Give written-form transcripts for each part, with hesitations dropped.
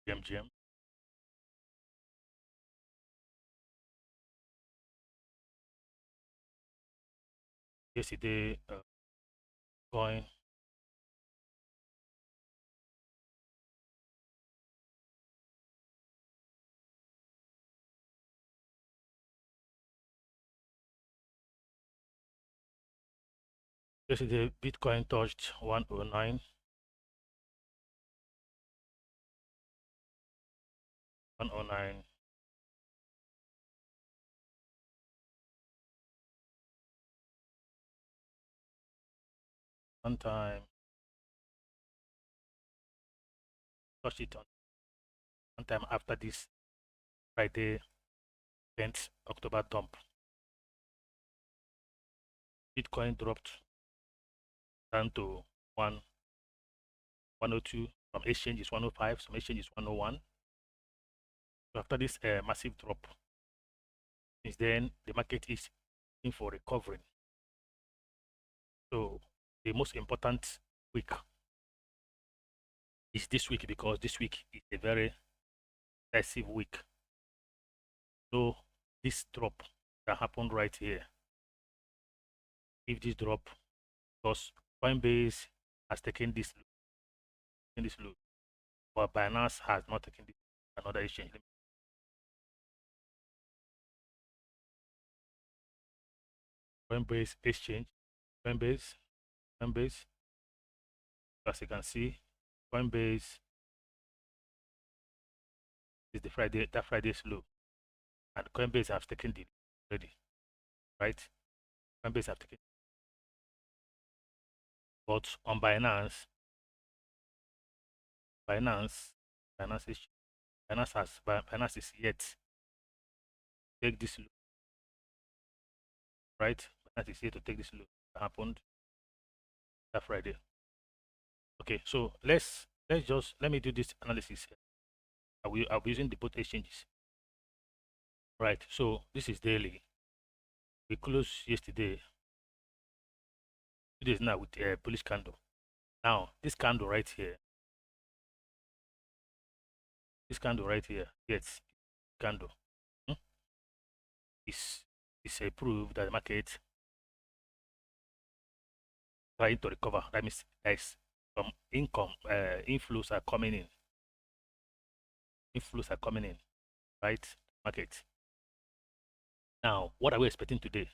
GMGM. Yesterday, coin yesterday Bitcoin touched 109, 109. One time touched it on one time after this Friday 10th October dump. Bitcoin dropped down to 102. Some exchanges 105, some exchanges 101. So after this massive drop, since then the market is in for recovering. So the most important week is this week, because this week is a very decisive week. So this drop that happened right here, if this drop, because Coinbase has taken this load, but Binance has not taken this, another exchange. Coinbase exchange, Coinbase, as you can see, Coinbase is the Friday's low, and Coinbase have taken the already, right? Coinbase have taken, but on Binance, Binance, Binance is yet take this low, right? Binance is yet to take this low. That happened that Friday. Okay, so let me do this analysis here. I'll be using the both exchanges. Right, so this is daily. We closed yesterday. It is now with a bullish candle. Now, this candle right here, yes, candle, hmm, is a proof that the market trying to recover. That means there's some income inflows are coming in. Inflows are coming in, right? Market. Now, what are we expecting today?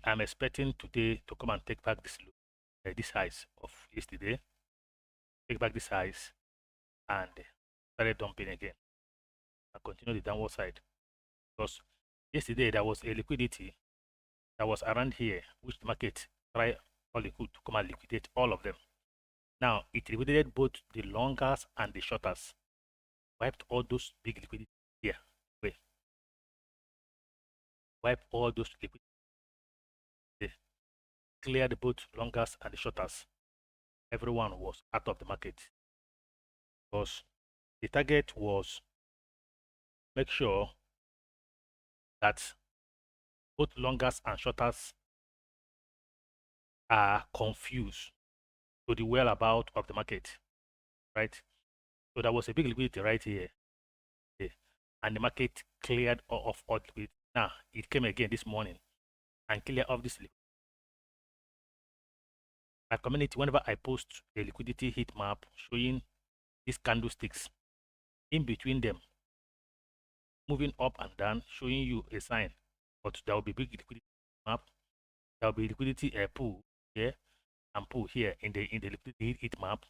I'm expecting today to come and take back this highs of yesterday. Take back this highs and started dumping again and continue the downward side, because yesterday there was a liquidity that was around here, which the market tried all it could to come and liquidate all of them. Now it liquidated both the longers and the shorters, wiped all those big liquidity here, wiped all those liquidity, cleared both longers and the shorters. Everyone was out of the market, because the target was make sure that both longers and shorters are confused to the whereabout of the market, right? So there was a big liquidity right here, and the market cleared off all liquidity. Now it came again this morning and cleared off this liquidity. My community, whenever I post a liquidity heat map showing these candlesticks in between them, moving up and down, showing you a sign, but there will be big liquidity map. There will be liquidity pool here and pool here in the liquidity heat map.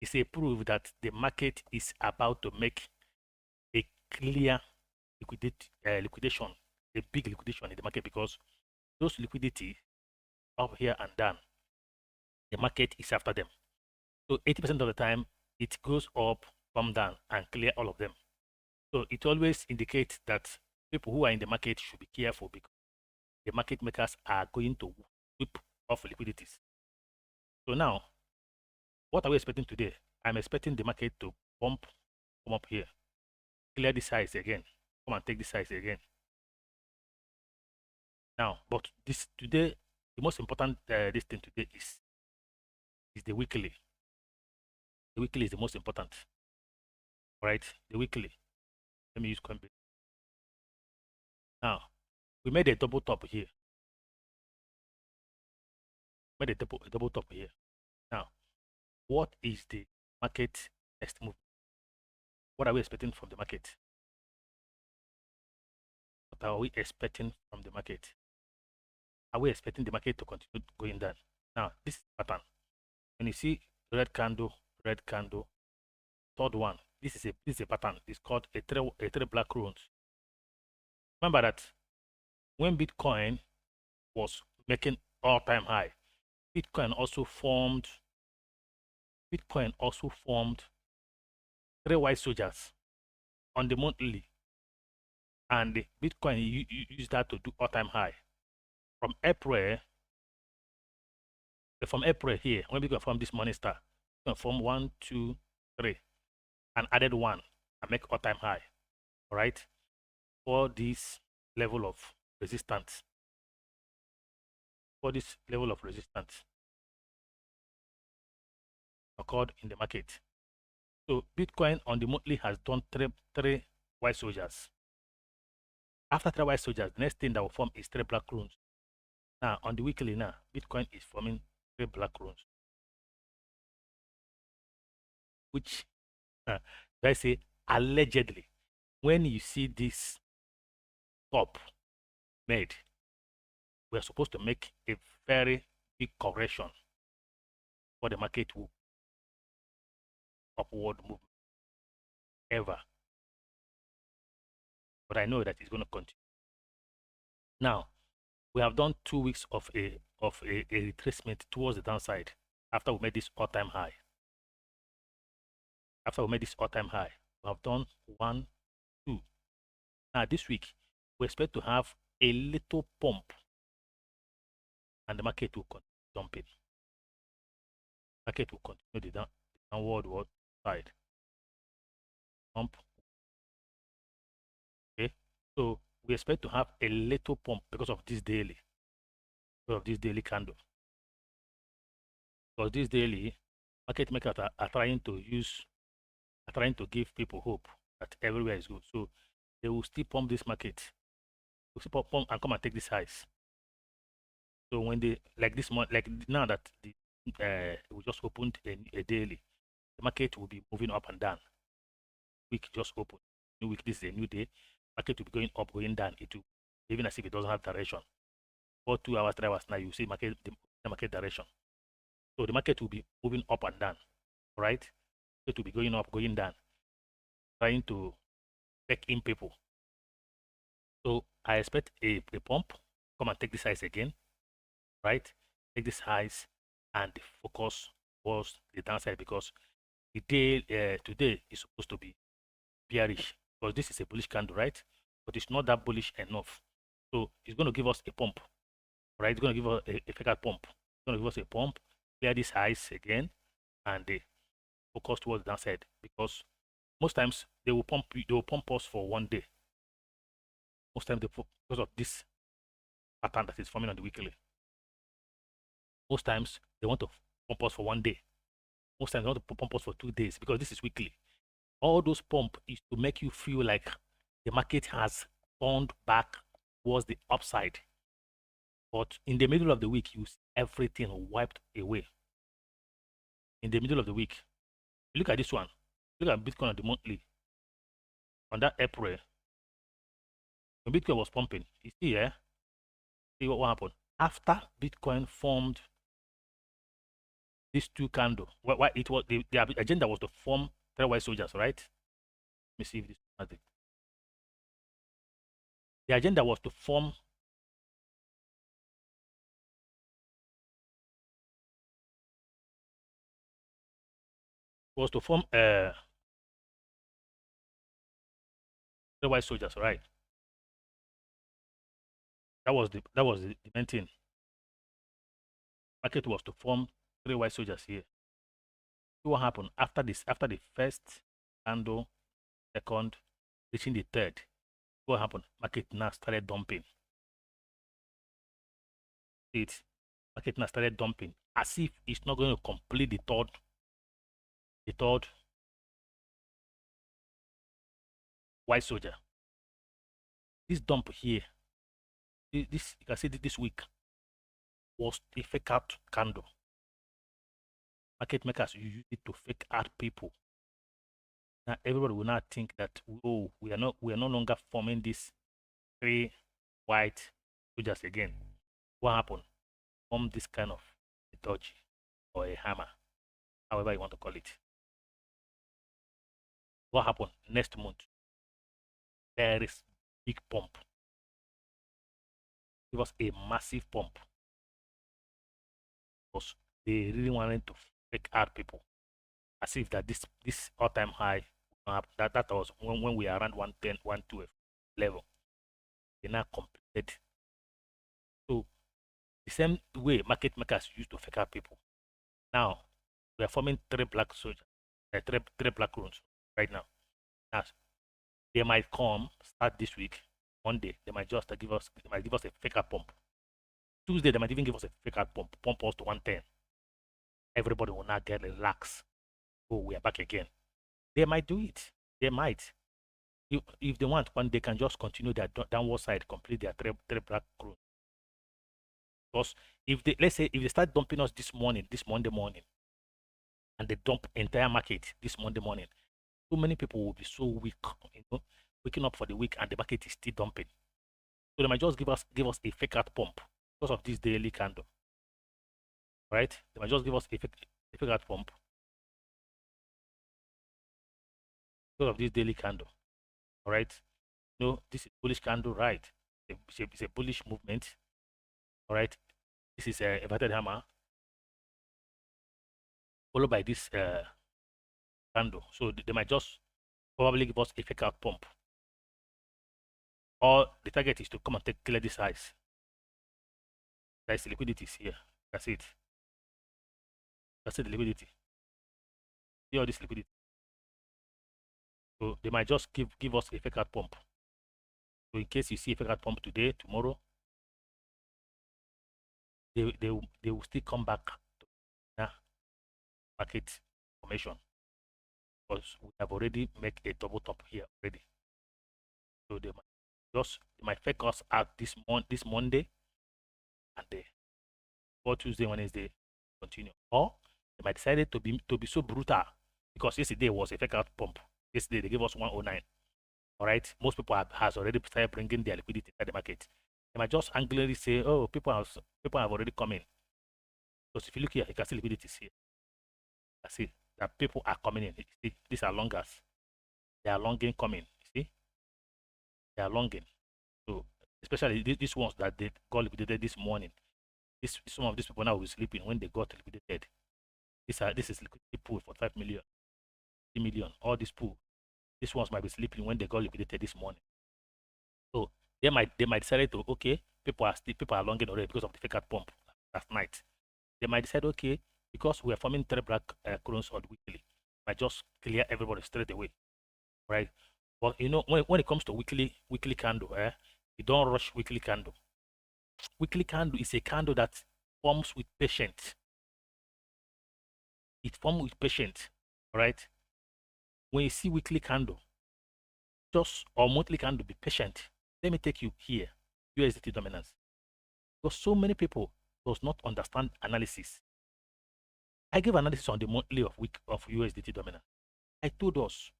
It's a proof that the market is about to make a clear liquidation, a big liquidation in the market, because those liquidity up here and down, the market is after them. So 80% of the time, it goes up, come down, and clear all of them. So it always indicates that people who are in the market should be careful, because the market makers are going to whip off liquidities. So now, what are we expecting today? I'm expecting the market to come up here, clear this size again, come and take this size again. Now, but this today, the most important this thing today is the weekly. The weekly is the most important. right? The weekly. Let me use Coinbase. Now, we made a double top here. Made a double top here. Now, what is the market next move? What are we expecting from the market? What are we expecting from the market? Are we expecting the market to continue going down? Now, this pattern. When you see red candle, third one, this is a pattern. It's called a three black runes. Remember that when Bitcoin was making all-time high, Bitcoin also formed three white soldiers on the monthly, and the Bitcoin used that to do all-time high. From April here, when Bitcoin formed this morning star, Bitcoin formed 1, 2, 3, and added 1 and make all-time high. All right, for this level of resistance. Occurred in the market. So Bitcoin on the monthly has done three white soldiers. After three white soldiers, the next thing that will form is three black runes. Now on the weekly now, Bitcoin is forming three black runes. Which I say allegedly, when you see this top made, we're supposed to make a very big correction for the market will upward movement ever. But I know that it's going to continue. Now, we have done 2 weeks of a retracement towards the downside after we made this all-time high. We have done 1, 2. Now this week, we expect to have a little pump, and the market will continue dumping. Market will continue the downward side. Pump. Okay, so we expect to have a little pump because of this daily candle. Because this daily market makers are trying to give people hope that everywhere is good. So they will still pump this market. Will still pump and come and take these highs. So when they like this month, like now that we just opened a daily, the market will be moving up and down. Week just opened. New week, this is a new day. Market will be going up, going down. It will, even as if it doesn't have direction. For 2 hours, 3 hours now, you see the market direction. So the market will be moving up and down, right? It will be going up, going down, trying to take in people. So I expect a pump. Come and take this highs again, right? Take this highs and focus towards the downside, because the day today is supposed to be bearish, because this is a bullish candle, right? But it's not that bullish enough. So it's going to give us a pump, right? It's going to give us a figure pump. It's going to give us a pump, clear these highs again, and focus towards the downside, because most times they will pump us for 1 day. Most times because of this pattern that is forming on the weekly. Most times they want to pump us for 1 day. Most times they want to pump us for 2 days, because this is weekly. All those pump is to make you feel like the market has turned back towards the upside. But in the middle of the week, you see everything wiped away. In the middle of the week, look at this one. Look at Bitcoin on the monthly. On that April, when Bitcoin was pumping, you see here, see what happened after Bitcoin formed these 2 candles. Why it was the agenda was to form 3 white soldiers, right? Let me see if this has it. The agenda was to form three white soldiers, right? That was the main thing. Market was to form 3 white soldiers here. See what happened after this? After the first candle, second, reaching the third, what happened? Market now started dumping. See it? Market now started dumping as if it's not going to complete the third white soldier. This dump here, this you can see this week was a fake out candle. Market makers use it to fake out people. Now everybody will not think that, oh, we are no longer forming these 3 white soldiers again. What happened? Form this kind of a dodge or a hammer, however you want to call it. What happened next month? There is big pump. It was a massive pump because they really wanted to fake out people, as if that this all-time high that was when we are around 110, 112 level. They now completed. So the same way market makers used to fake out people. Now we are forming 3 black soldiers, 3 black runes right now. Now they might come start this week. Monday they might just give us a fake out pump. Tuesday they might even give us a fake out pump us to 110. Everybody will not get relaxed. Oh, we are back again. They might do it. They might. If they want, one they can just continue their downward side, complete their 3 black runes. Because if they, let's say, if they start dumping us this Monday morning, and they dump entire market this Monday morning, so many people will be so weak, waking up for the week, and the market is still dumping. So they might just give us a fake out pump because of this daily candle, right? They might just give us a fake out pump because of this daily candle, all right? This is bullish candle, right? It's a bullish movement, all right? This is a inverted hammer followed by this candle. So they might just probably give us a fake out pump, or the target is to come and clear this highs. That's the liquidity is here. That's it. That's it, the liquidity. See all this liquidity. So they might just give us a fake out pump. So in case you see a fake out pump today, tomorrow, they will still come back to market formation, because we have already made a double top here already. So they might fake us out this Monday, and for Tuesday, Wednesday continue. Or they might decide to be so brutal, because yesterday was a fake out pump. Yesterday they gave us 109. All right, most people has already started bringing their liquidity at the market. They might just angrily say, "Oh, people have already come in." Because if you look here, you can see liquidity is here. I see that people are coming in. You see, these are longers. They are longing coming. You see, they are longing. So especially these ones that they got liquidated this morning. Some of these people now will be sleeping when they got liquidated. This is liquidity pool for 5 million, 3 million. All this pool. These ones might be sleeping when they got liquidated this morning. So they might decide to, okay, people are longing already because of the fake out pump last night. They might decide, okay, because we are forming 3 black crowns on weekly, might just clear everybody straight away, right? But when it comes to weekly candle, you don't rush weekly candle. Weekly candle is a candle that forms with patience. It forms with patience, right? When you see weekly candle, or monthly candle, be patient. Let me take you here, USDT dominance. Because so many people does not understand analysis. I gave analysis on the monthly of USDT dominance. I told us,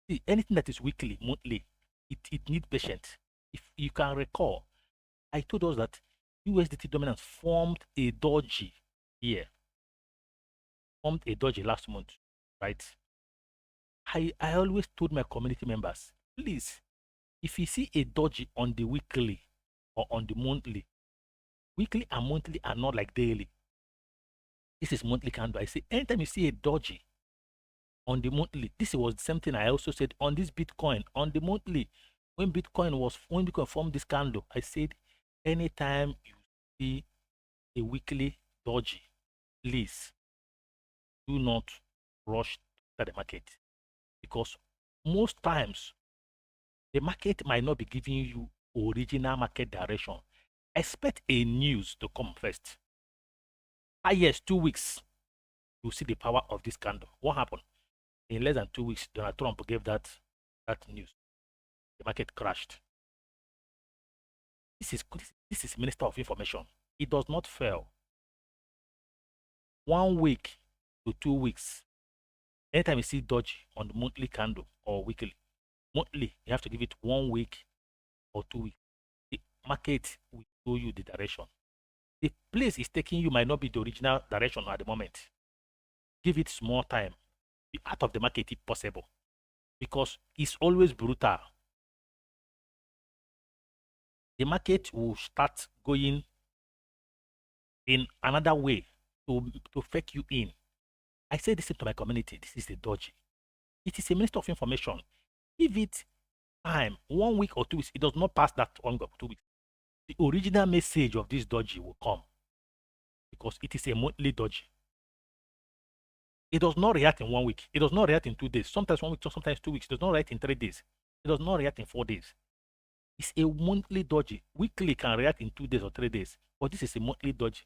see, anything that is weekly, monthly, it needs patience. If you can recall, I told us that USDT dominance formed a doji here. Formed a doji last month, right? I always told my community members, please, if you see a doji on the weekly or on the monthly, weekly and monthly are not like daily. This is monthly candle. I say anytime you see a doji on the monthly, this was the same thing I also said on this Bitcoin on the monthly. When Bitcoin formed this candle, I said anytime you see a weekly doji, please do not rush to the market, because most times the market might not be giving you original market direction. Expect a news to come first. Yes, 2 weeks, you see the power of this candle. What happened? In less than 2 weeks, Donald Trump gave that that news, the market crashed. This is Minister of Information. It does not fail. 1 week to 2 weeks. Anytime you see dodge on the monthly candle or weekly, monthly, you have to give it 1 week or 2 weeks. The market will show you the direction. The place is taking you might not be the original direction at the moment. Give it small time. Be out of the market if possible, because it's always brutal. The market will start going in another way to fake you in. I say this to my community. This is a dodgy. It is a Minister of Information. Give it time, 1 week or 2 weeks. It does not pass that 1 or 2 weeks. The original message of this dodgy will come, because it is a monthly dodgy. It does not react in 1 week. It does not react in 2 days. Sometimes 1 week, sometimes 2 weeks. It does not react in 3 days. It does not react in 4 days. It's a monthly dodgy. Weekly can react in 2 days or 3 days, but this is a monthly dodgy.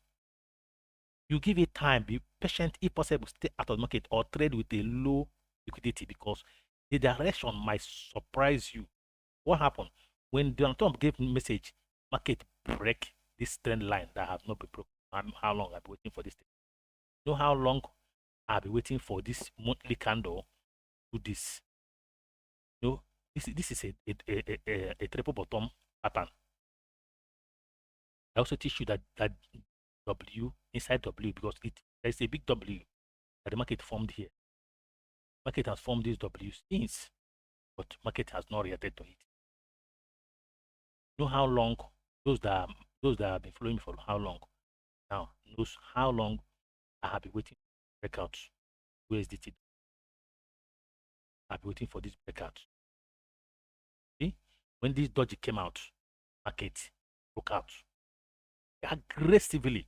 You give it time, be patient, if possible, stay out of the market or trade with a low liquidity, because the direction might surprise you. What happened when Donald Trump gave message, market break this trend line that have not been broken? How long I've been waiting for this thing? You know how long I've been waiting for this monthly candle to this? You know, this is a triple bottom pattern. I also teach you that W inside W, because there's a big W that the market formed here. Market has formed this W since, but market has not reacted to it. You know how long those that have been following me for how long now knows how long I have been waiting for breakout USDT. I've been waiting for this breakout. See, when this dodgy came out, market broke out aggressively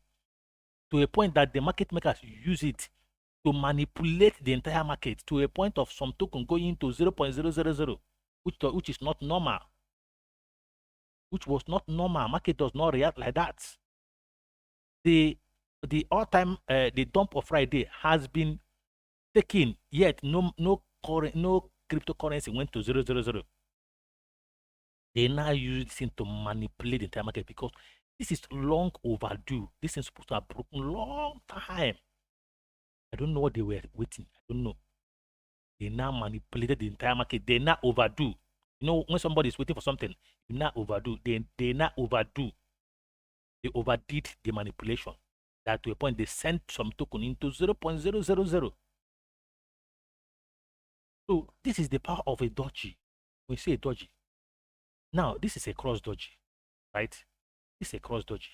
to a point that the market makers use it to manipulate the entire market to a point of some token going to 0.000, which is not normal. Which was not normal. Market does not react like that. The all-time the dump of Friday has been taken, yet no cryptocurrency went to 0.000. They now use this thing to manipulate the entire market, because this is long overdue. This is supposed to have broken long time. I don't know what they were waiting. I don't know. They now manipulated the entire market. They now overdo. You know, when somebody is waiting for something, you now overdo. They now overdo. They overdid the manipulation. That to a point they sent some token into 0.000. So this is the power of a dodgy. When you say a dodgy, now this is a cross dodgy, right? This is a cross dodgy.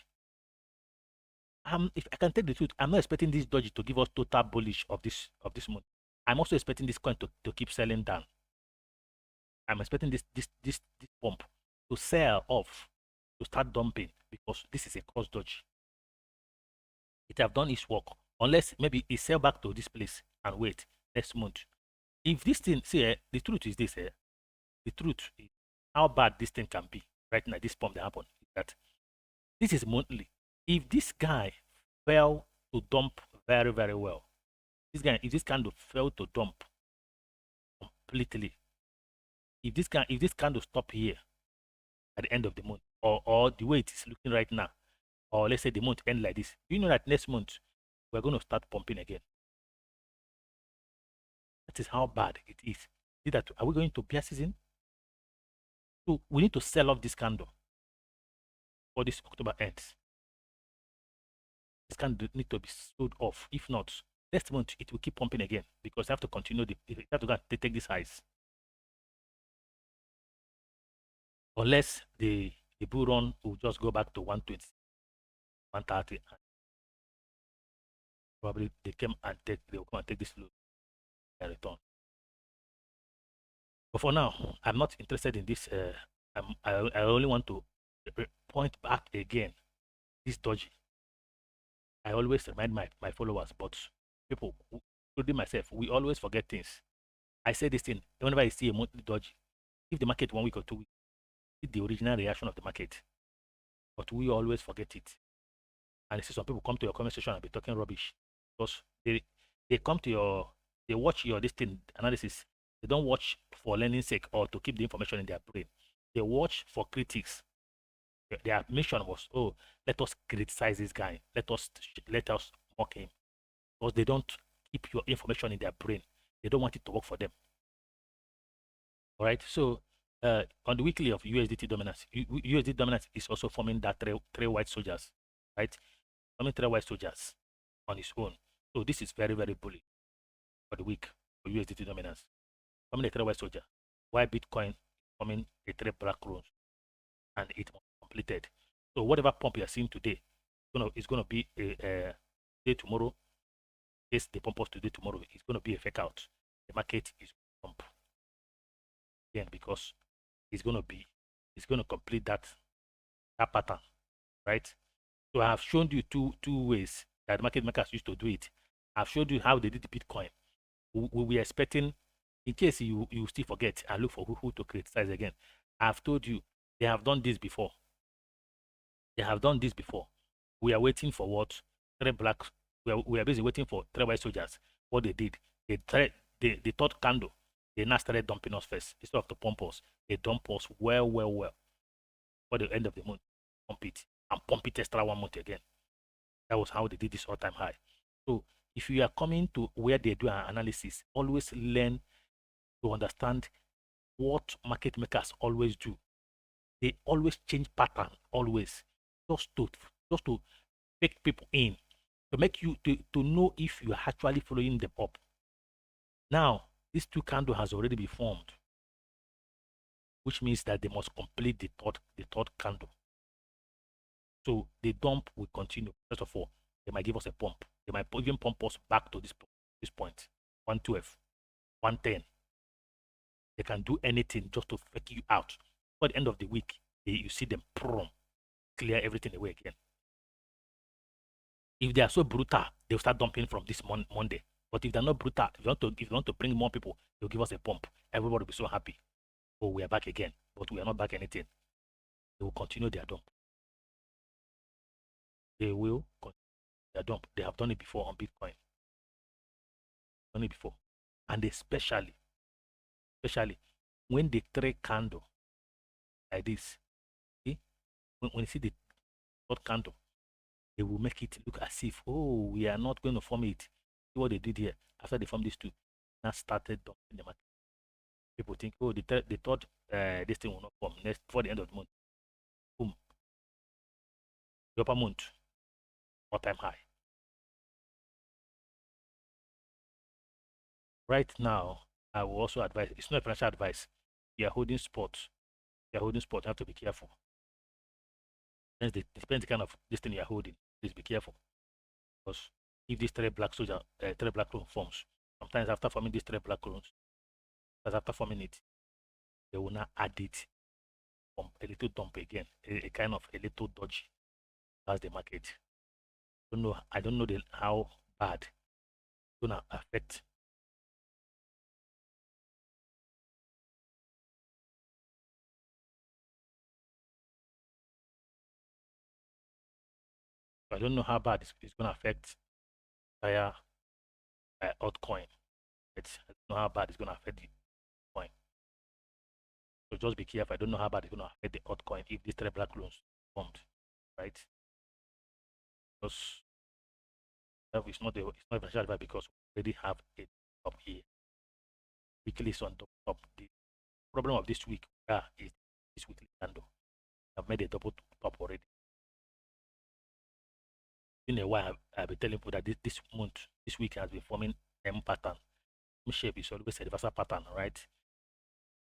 If I can tell the truth, I'm not expecting this dodgy to give us total bullish of this month. I'm also expecting this coin to keep selling down. I'm expecting this pump to sell off, to start dumping, because this is a cross dodgy. It have done its work, unless maybe it sell back to this place and wait next month. If this thing, see, the truth is this, the truth is how bad this thing can be right now. This pump that happened is that this is monthly. If this guy fell to dump very, very well, if this candle fell to dump completely, if this candle stop here at the end of the month, or the way it is looking right now, or let's say the month end like this, you know that next month we're going to start pumping again. That is how bad it is. See that? Are we going to bear season? So we need to sell off this candle before this October ends. This candle need to be sold off. If not, next month it will keep pumping again, because they have to continue they have to go and take this highs. Unless the bull run will just go back to 120, 130, and probably they will come and take this low and return. But for now, I'm not interested in this. I only want to point back again this dodgy. I always remind my followers, but people, including myself, we always forget things. I say this thing whenever I see a monthly dodgy. Give the market 1 week or 2 weeks, see the original reaction of the market. But we always forget it. And I see some people come to your comment section and be talking rubbish, because they come to they watch your this thing analysis, They don't watch for learning sake or to keep the information in their brain. They watch for critics. Their mission was, oh, let us criticize this guy. Let us mock him. Because they don't keep your information in their brain. They don't want it to work for them. All right. So on the weekly of USDT dominance, USD dominance is also forming that three white soldiers, right? Forming three white soldiers on its own. So this is very, very bully for the week for USDT dominance. Forming a three white soldier. Why Bitcoin forming a three black runes and it completed. So whatever pump you are seeing today, it's gonna be a day tomorrow. Yes, the pump us today tomorrow. It's gonna be a fake out. The market is pump again because it's gonna complete that pattern, right? So I have shown you two ways that market makers used to do it. I've showed you how they did the Bitcoin. We were expecting, in case you still forget and look for who to criticize again. I've told you they have done this before. They have done this before. We are waiting for what? Three black. We are basically waiting for three white soldiers. What they did, the third candle, they now started dumping us first. Instead of to pump us, they dump us well. For the end of the month, pump it and pump it extra 1 month again. That was how they did this all-time high. So if you are coming to where they do an analysis, always learn to understand what market makers always do. They always change pattern, always, just to take people in, to make you to know if you are actually following them up. Now, this two candle has already been formed, which means that they must complete the third candle. So the dump will continue. First of all, they might give us a pump. They might even pump us back to this point, 112, 110. They can do anything just to fake you out. By the end of the week, you see them clear everything away again. If they are so brutal, they'll start dumping from this Monday. But if they're not brutal, if you want to bring more people, they'll give us a pump. Everybody will be so happy. Oh, we are back again. But we are not back anything. They will continue their dump. They will continue their dump. They have done it before on Bitcoin. Done it before. And especially when they trade candle like this, see? When you see the third candle, they will make it look as if, oh, we are not going to form it. See what they did here after they formed these two. Now started dumping the market. People think, oh, they thought this thing will not form next before the end of the month. Boom. The upper month, all-time high. Right now, I will also advise, it's not a financial advice. You are holding spots. You are holding spots. You have to be careful. It depends the kind of this thing you are holding. Please be careful. Because if these three black runes forms, sometimes after forming these three black runes, after forming it, they will now add it from a little dump again, a kind of a little dodgy. That's the market. I don't know how bad it's gonna affect. I don't know how bad it's gonna affect entire altcoin. I don't know how bad it's gonna affect the coin. So just be careful. I don't know how bad it's gonna affect the altcoin if these three black loans formed, right? Because it's not a financial advice because we already have a top here. Weekly is on top. The problem of this week is this weekly candle. I've made a double top already. In a while, I've been telling people that this week has been forming M pattern. M shape is always a reversal pattern, right?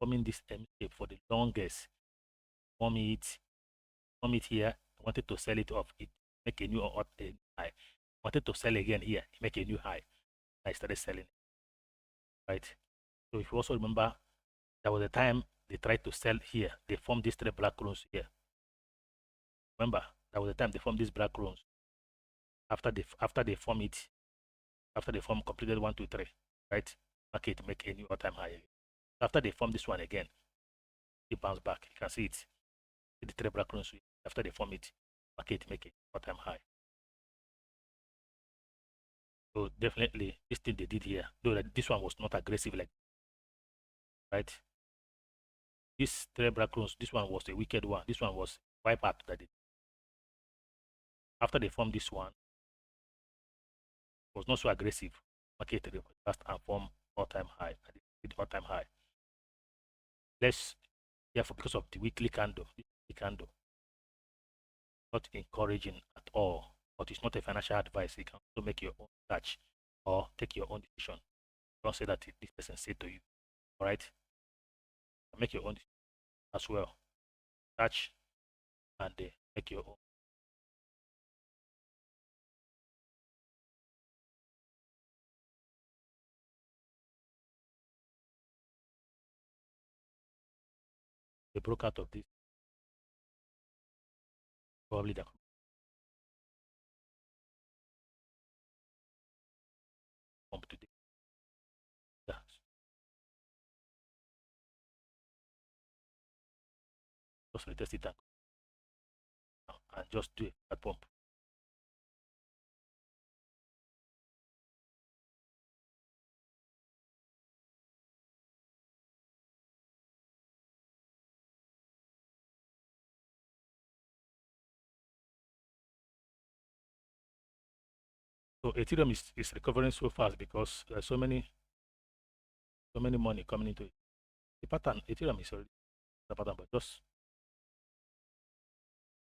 Forming this M shape for the longest. Form it here. I wanted to sell it off. It make a new high. Wanted to sell again here. Make a new high. I started selling, right? So if you also remember, there was a time they tried to sell here. They formed these three black runes here. Remember, there was a time they formed these black runes. After they form it, after they form completed 1, 2, 3, right? Market make a new all-time high. After they form this one again, it bounce back. You can see it. The three black runes. After they form it, market make it all-time high. So definitely this thing they did here, though that this one was not aggressive like right? This three backgrounds, this one was a wicked one. This one was wipe out that after they formed this one, it was not so aggressive. Market reversed and formed all-time high. And it hit all-time high. Let's therefore because of the weekly candle, this weekly candle, not encouraging at all. But it's not a financial advice. You can also make your own search or take your own decision. Don't say that this person said to you. All right? Make your own as well. Search and make your own. They broke out of this. Probably the pump today. Yeah. Just retest it and just do a pump. So Ethereum is recovering so fast because there's so many money coming into it. The pattern, Ethereum is already the pattern, but just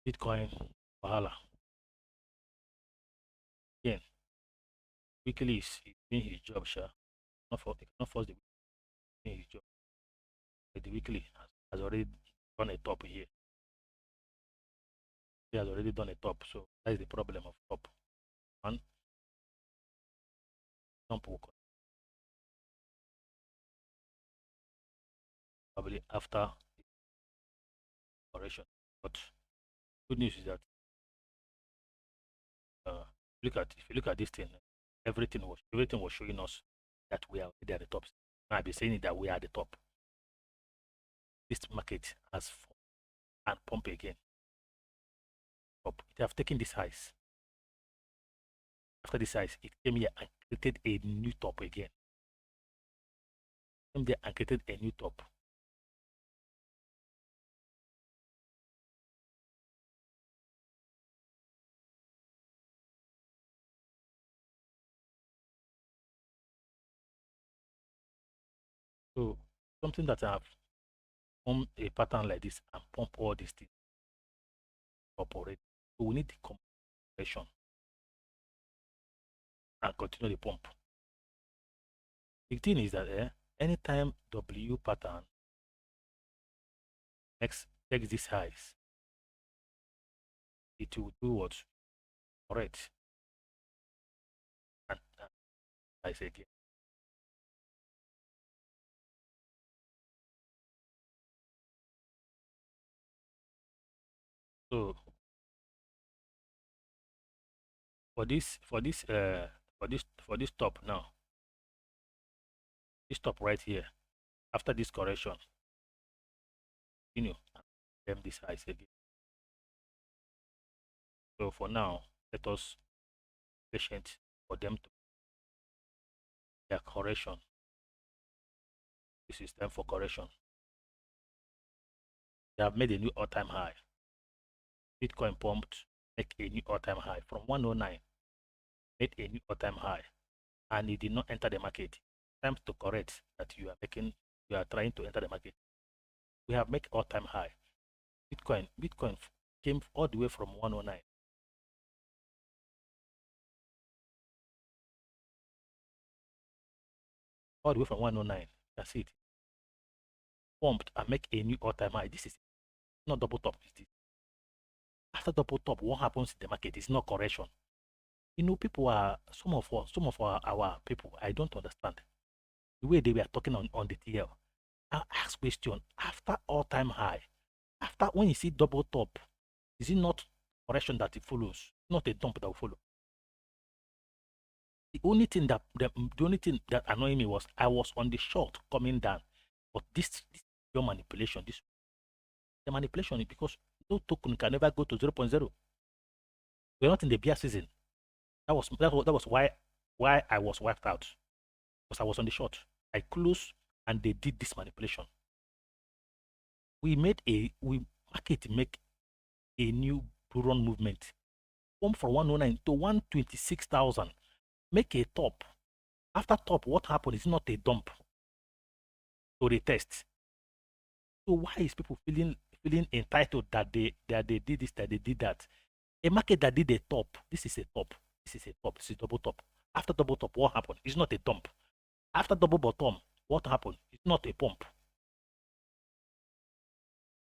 Bitcoin, Wahala. Again, weekly is doing his job, sure. Not for it cannot force the doing his job. But the weekly has already done a top here. He has already done a top, so that is the problem of top. And some will probably after correction. But good news is that if you look at this thing, everything was showing us that we are already at the top. I've been saying that we are at the top. This market has fallen and pump again. Up. It have taken this highs. After this highs, it came here and created a new top again. Came there and created a new top. So something that have formed a pattern like this and pump all these things up already. So we need the compression and continue the pump. The thing is that anytime W pattern takes these highs, it will do what? Correct. And I say again. So for this top now, this top right here, after this correction, them this highs again. So for now, let us be patient for them to their correction. This is time for correction. They have made a new all-time high. Bitcoin pumped, make a new all-time high from 109, made a new all-time high, and it did not enter the market. Time to correct that you are trying to enter the market. We have made all-time high. Bitcoin came all the way from 109. All the way from 109. That's it. Pumped and make a new all-time high. This is not double top. After double top, what happens in the market is not correction. People are some of our people. I don't understand the way they were talking on the TL. I ask question after all-time high. After when you see double top, is it not correction that it follows? Not a dump that will follow. The only thing that annoyed me was I was on the short coming down, but this your manipulation. The manipulation is because no token can never go to 0.0. We're not in the bear season. That was why I was wiped out, because I was on the short. I closed and they did this manipulation. We market make a new bull movement. Come from 109 to 126,000. Make a top. After top, what happened is not a dump to retest. So why is people feeling entitled that they did this, that they did that? A market that did a top, this is a top, this is a top, this is double top. After double top, what happened? It's not a dump. After double bottom, what happened? It's not a pump.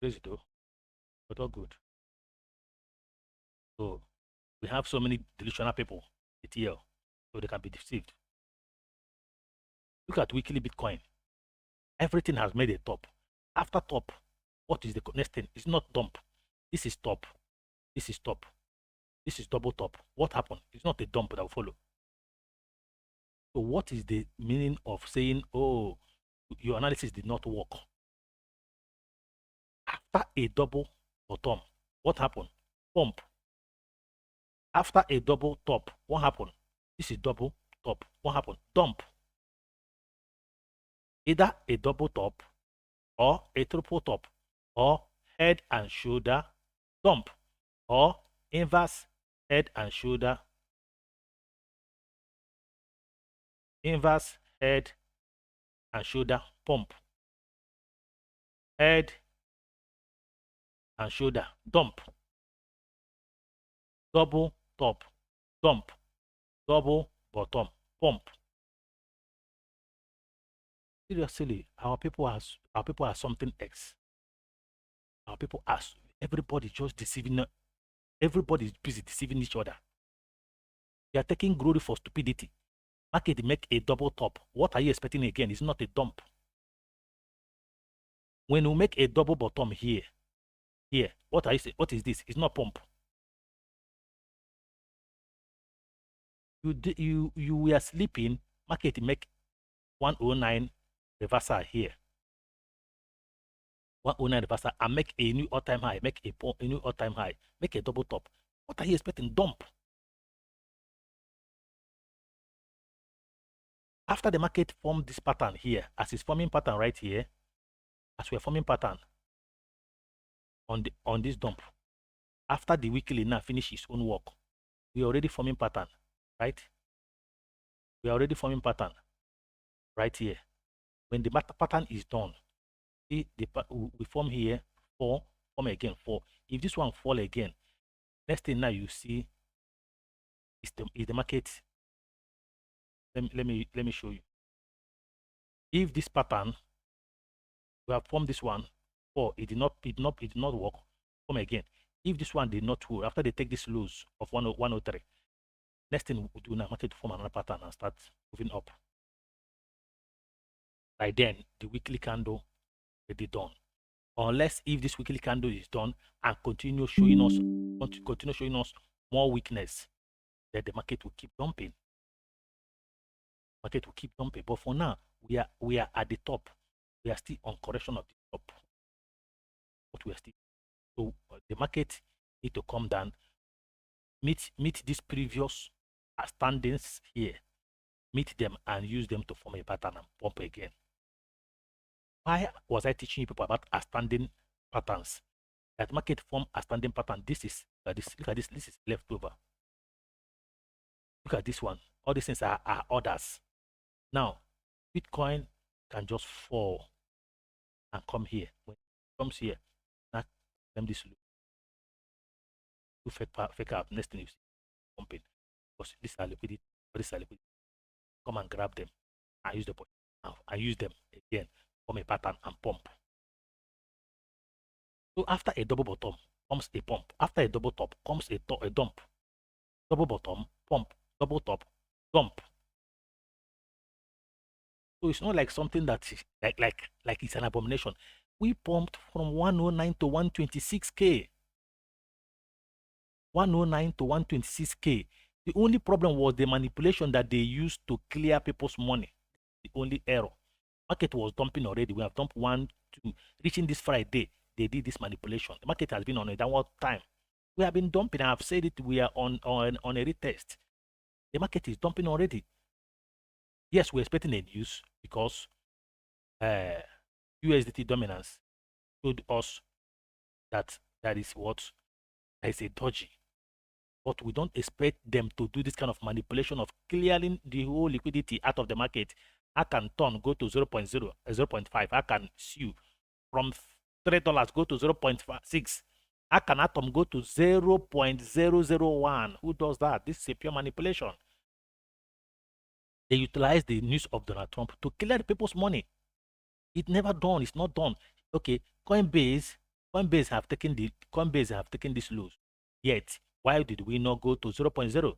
Crazy though, but all good. So we have so many delusional people here, so they can be deceived. Look at weekly Bitcoin. Everything has made a top. After top, what is the next thing? It's not dump. This is top. This is top. This is double top. What happened? It's not a dump that will follow. So what is the meaning of saying, oh, your analysis did not work? After a double bottom, what happened? Pump. After a double top, what happened? This is double top. What happened? Dump. Either a double top or a triple top or head and shoulder dump or inverse head and shoulder, inverse head and shoulder pump, head and shoulder dump, double top dump, double bottom pump. Seriously, our people are something else. Our people are, everybody just deceiving. Everybody is busy deceiving each other. They are taking glory for stupidity. Market make a double top. What are you expecting again? It's not a dump. When you make a double bottom here, what are you saying? What is this? It's not pump. You were sleeping. Market make 109 reversal here. 109 reversal and make a new all-time high. Make a new all-time high. Make a double top. What are you expecting? Dump. After the market formed this pattern here, as it's forming pattern right here, as we're forming pattern on this dump, after the weekly now finish its own work, we are already forming pattern, right? We are already forming pattern right here. When the pattern is done, see we form here 4, form again 4. If this one fall again, next thing now you see is the market. Let me show you. If this pattern, we have formed this one 4, it did not work, form again. If this one did not work, after they take this lows of 103, next thing we do now, market to form another pattern and start moving up. By then, the weekly candle will be done. Unless if this weekly candle is done and continue showing us more weakness, then the market will keep dumping. Market will keep dumping. But for now, we are at the top. We are still on correction of the top. But we are still, so the market need to come down, meet these previous standings here, meet them and use them to form a pattern and pump again. Why was I teaching you people about outstanding patterns? That market form a standing pattern. This is look at this. This is leftover. Look at this one. All these things are orders. Now, Bitcoin can just fall and come here. When it comes here, now them this look. Do fake up. Next thing you see pumping. Because this are liquidity. This are liquidity. Come and grab them and use the point. And use them again. Form a pattern and pump. So after a double bottom comes a pump. After a double top comes a dump. Double bottom, pump, double top, dump. So it's not like something that is like it's an abomination. We pumped from 109 to 126k. 109 to 126k. The only problem was the manipulation that they used to clear people's money. The only error. Market was dumping already. We have dumped 1, 2. Reaching this Friday, they did this manipulation. The market has been on a downward time. We have been dumping. I have said it. We are on a retest. The market is dumping already. Yes, we're expecting a news because USDT dominance showed us that that is what there is a dodgy. But we don't expect them to do this kind of manipulation of clearing the whole liquidity out of the market. I can turn go to 0.0, 0.5. I can sue from $3 go to 0.6. I can atom go to 0.001. Who does that? This is a pure manipulation. They utilize the news of Donald Trump to clear people's money. It's never done. It's not done. Okay, Coinbase have taken this loss. Yet, why did we not go to 0.0?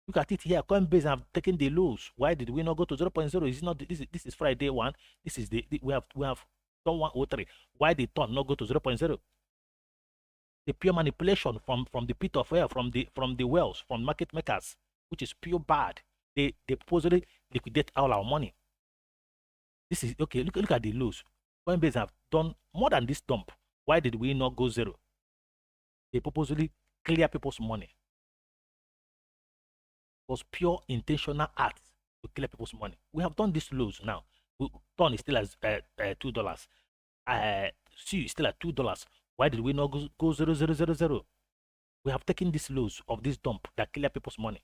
Look at it here. Coinbase have taken the loss. Why did we not go to 0.0? Is not this is Friday 1. This is the we have done 103. Why did turn not go to 0.0? The pure manipulation from the pit of hell, from the wells, from market makers, which is pure bad. They supposedly liquidate all our money. This is okay. Look at the loss. Coinbase have done more than this dump. Why did we not go zero? They purposely clear people's money. It was pure intentional act to clear people's money. We have done this lows now. Ton is still at $2. C is still at $2. Why did we not go 0.000? We have taken this lows of this dump that clear people's money,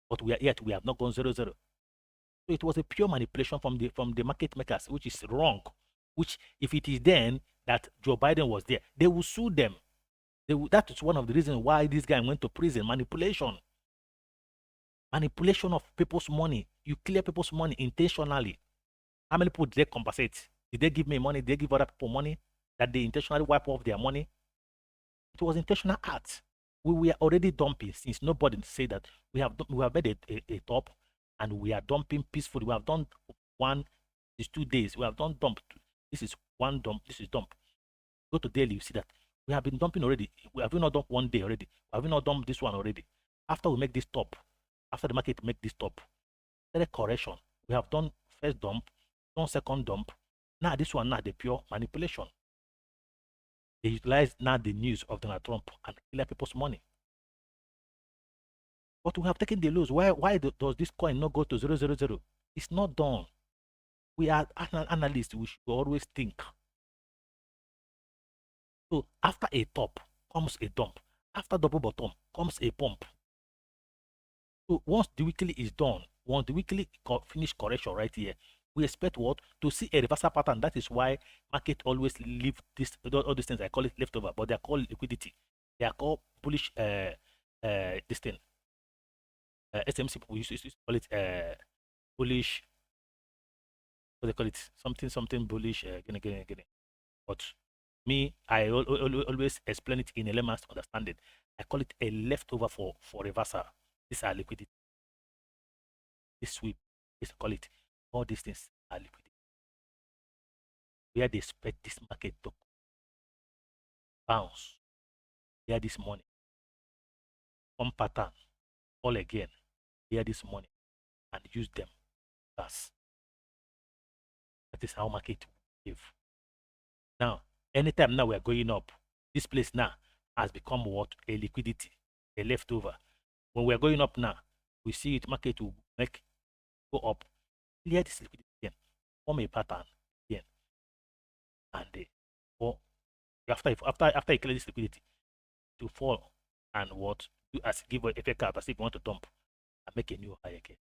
but we have not gone 0.0. So it was a pure manipulation from the market makers, which is wrong. Which, if it is then that Joe Biden was there, they will sue them. That is one of the reasons why this guy went to prison. Manipulation of people's money. You clear people's money intentionally. How many people did they compensate? Did they give me money? Did they give other people money that they intentionally wipe off their money? It was intentional act. We were already dumping since nobody said that. We have made a top, and we are dumping peacefully. We have done 1 is 2 days. We have done dump. This is one dump. This is dump. Go to daily, you see that we have been dumping already. We have not dumped 1 day already. We have not dumped this one already. After we make this top, after the market make this top, then a correction. We have done first dump, done second dump. Now this one, now the pure manipulation. They utilize now the news of Donald Trump and clear people's money. But we have taken the loss. Why does this coin not go to 0.000? It's not done. We are analysts. We should always think. So after a top comes a dump. After double bottom comes a pump. So once the weekly is done, once the weekly finish correction right here, we expect what? To see a reversal pattern. That is why market always leave all these things. I call it leftover, but they are called liquidity. They are called bullish this thing. SMC, we used to call it bullish. What they call it? Something bullish. But me, I always explain it in a layman's understanding. I call it a leftover for reversal. These are liquidity. This sweep, let's call it. All these things are liquidity. Where they expect this market to bounce, where this money, come pattern, all again, where this money, and use them as. That is how market behave. Now, anytime now we are going up, this place now has become what? A liquidity, a leftover. When we are going up now, we see it market will go up, clear this liquidity again, form a pattern again, and after you clear this liquidity, to fall and what? Do as give a effect cap as if you want to dump and make a new high again,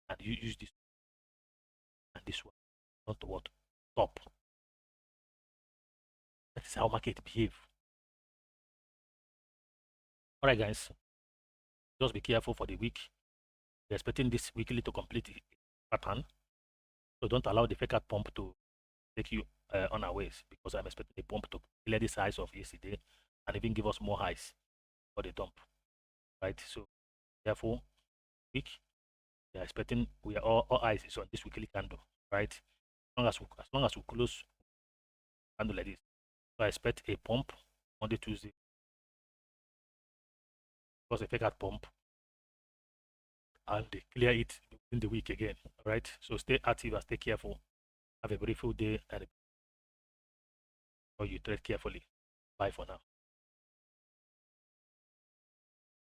and you use this and this one, not to what? Top. That is how market behave. All right, guys. Just be careful for the week. We're expecting this weekly to complete the pattern. So don't allow the fake out pump to take you unawares, because I'm expecting the pump to clear this highs of yesterday and even give us more highs for the dump. Right? So therefore, week, we are expecting all eyes is on this weekly candle, right? As long as we close candle like this. So I expect a pump Monday, Tuesday. Because a fake out pump, and they clear it in the week again. All right, so stay active and stay careful. Have a beautiful day, and you trade carefully. Bye for now.